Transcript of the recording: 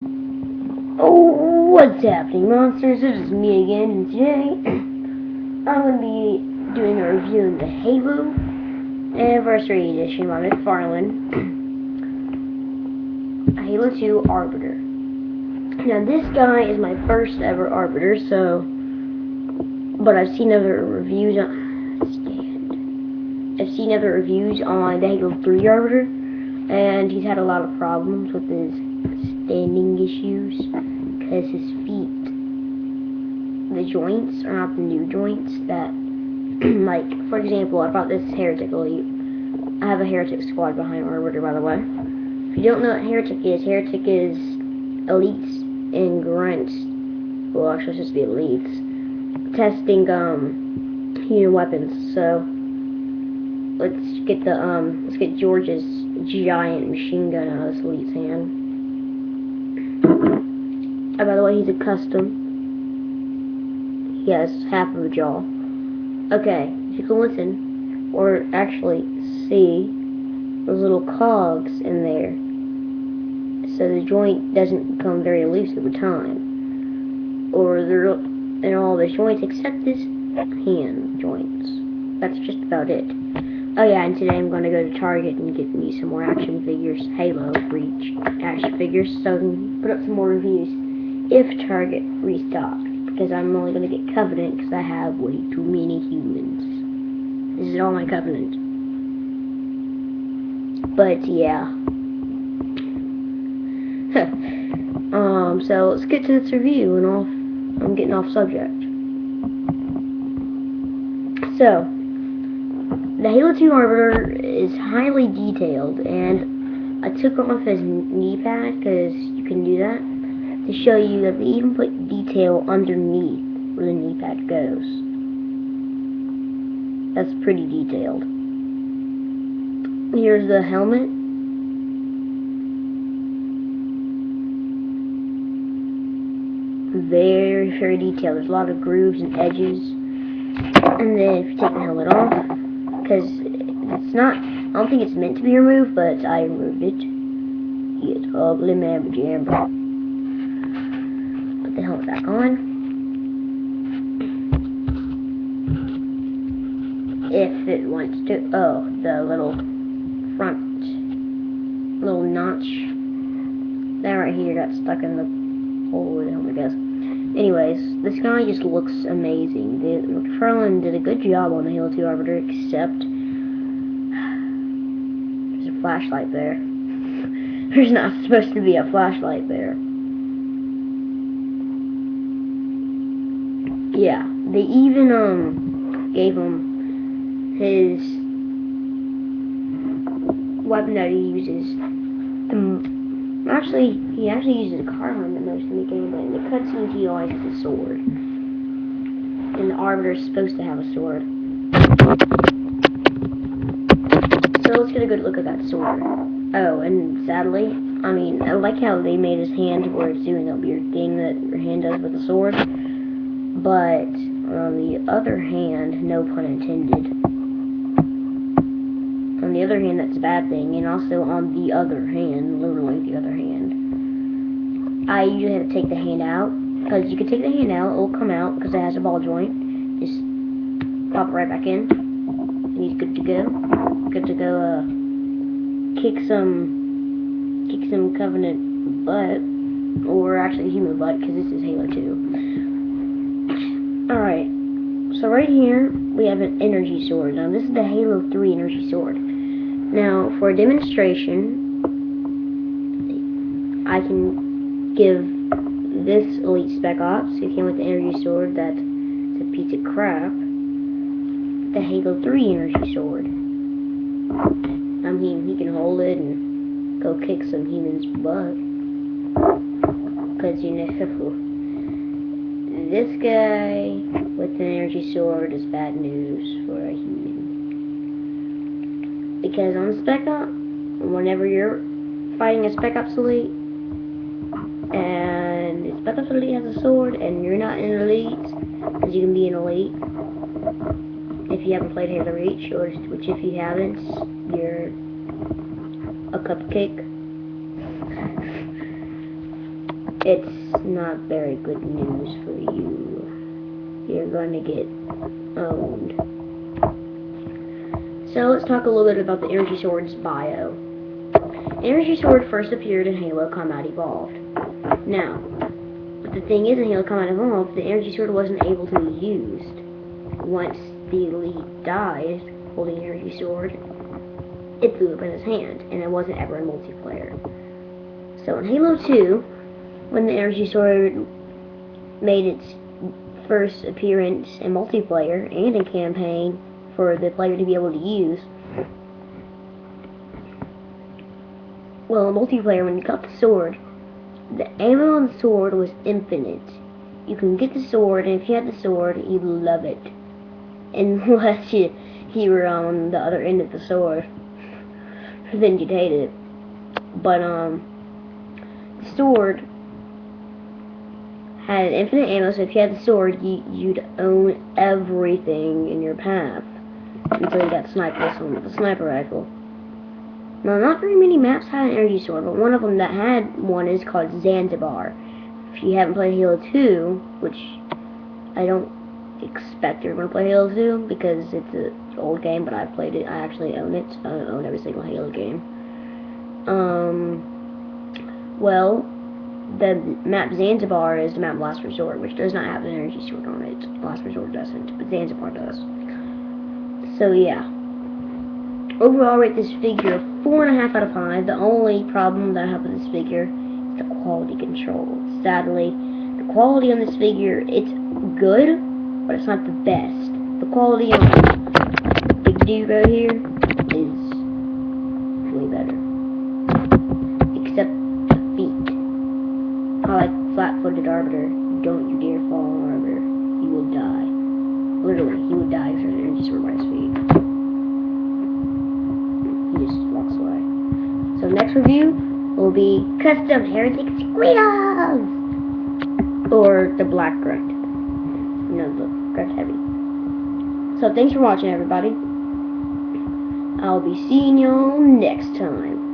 Oh, what's happening, monsters? It is me again, and today I'm going to be doing a review of the Halo Anniversary Edition by McFarlane, Halo 2 Arbiter. Now, this guy is my first ever Arbiter, but I've seen other reviews on the Halo 3 Arbiter, and he's had a lot of problems with his standing issues because his feet, the joints are not the new joints that, like, for example, I bought this Heretic Elite. I have a Heretic squad behind Arbiter, by the way. If you don't know what Heretic is Elites and Grunts, well, actually it's supposed to be Elites, testing, human weapons. So, let's get George's giant machine gun out of this Elite's hand. Oh, by the way, he's a custom. He has half of a jaw. Okay, if you can listen, or actually see those little cogs in there, so the joint doesn't become very loose over time. Or in all the joints except his hand joints. That's just about it. Oh yeah, and today I'm going to go to Target and get me some more action figures, Halo Reach action figures, so I can put up some more reviews if Target restocks. Because I'm only going to get Covenant because I have way too many humans. This is all my Covenant. But yeah. So let's get to this review and I'm getting off subject. So, the Halo 2 Arbiter is highly detailed, and I took off his knee pad because you can do that to show you that they even put detail underneath where the knee pad goes. That's pretty detailed. Here's the helmet. Very, very detailed. There's a lot of grooves and edges. And then if you take the helmet off, because it's not, I don't think it's meant to be removed, but I removed it. It's ugly mamma jamma. Put the helmet back on. If it wants to. Oh, the little front, little notch. That right here got stuck in the hole of the helmet, I guess. Anyways, this guy just looks amazing. McFarlane did a good job on the Halo 2 Arbiter, except there's a flashlight there. There's not supposed to be a flashlight there. Yeah, they even gave him his weapon that he uses. He actually uses a carbine the most in the game, but in the cutscenes he always has a sword. And the Arbiter is supposed to have a sword. So let's get a good look at that sword. Oh, and sadly, I like how they made his hand where it's doing that weird thing that your hand does with the sword. But on the other hand, no pun intended. On the other hand, that's a bad thing, and also on the other hand, literally the other hand, I usually have to take the hand out, because you can take the hand out, it will come out, because it has a ball joint, just pop it right back in, and he's good to go, kick some Covenant butt, or actually human butt, because this is Halo 2. Alright, so right here, we have an energy sword. Now, this is the Halo 3 energy sword. Now, for a demonstration, I can give this Elite Spec Ops, who came with the energy sword that's a piece of crap, the Halo 3 energy sword. I mean, he can hold it and go kick some human's butt. Because, you know, this guy with an energy sword is bad news for a human. Because on Spec Ops, whenever you're fighting a Spec Ops Elite, and Spec Ops Elite has a sword, and you're not an Elite, because you can be an Elite, if you haven't played Halo Reach, which if you haven't, you're a cupcake. it's not very good news for you. You're going to get owned. So let's talk a little bit about the Energy Sword's bio. Energy Sword first appeared in Halo Combat Evolved. Now, but the thing is, in Halo Combat Evolved, the Energy Sword wasn't able to be used. Once the Elite died holding Energy Sword, it blew up in his hand, and it wasn't ever in multiplayer. So in Halo 2, when the Energy Sword made its first appearance in multiplayer and in campaign for the player to be able to use, well, in multiplayer, when you got the sword, the ammo on the sword was infinite. You can get the sword, and if you had the sword, you'd love it. Unless you were on the other end of the sword, then you'd hate it. But the sword had infinite ammo, so if you had the sword, you'd own everything in your path until you got sniped this one with a sniper rifle. Now, not very many maps had an energy sword, but one of them that had one is called Zanzibar. If you haven't played Halo 2, which I don't expect you're going to play Halo 2 because it's an old game, but I've played it. I actually own it. I own every single Halo game. Well, the map Zanzibar is the map Last Resort, which does not have an energy sword on it. Last Resort doesn't, but Zanzibar does. So yeah. Overall, I rate this figure 4.5 out of 5. The only problem that I have with this figure is the quality control. Sadly, the quality on this figure, it's good, but it's not the best. The quality on the big dude right here is way better. Except the feet. I like flat-footed Arbiter. Don't you dare fall on Arbiter. You will die. Literally, he would die because there's an energy sword by his feet. He just walks away. So next review will be Custom Heretic Squeedles! Or the Black Grunt. No, the Grunt Heavy. So thanks for watching, everybody. I'll be seeing y'all next time.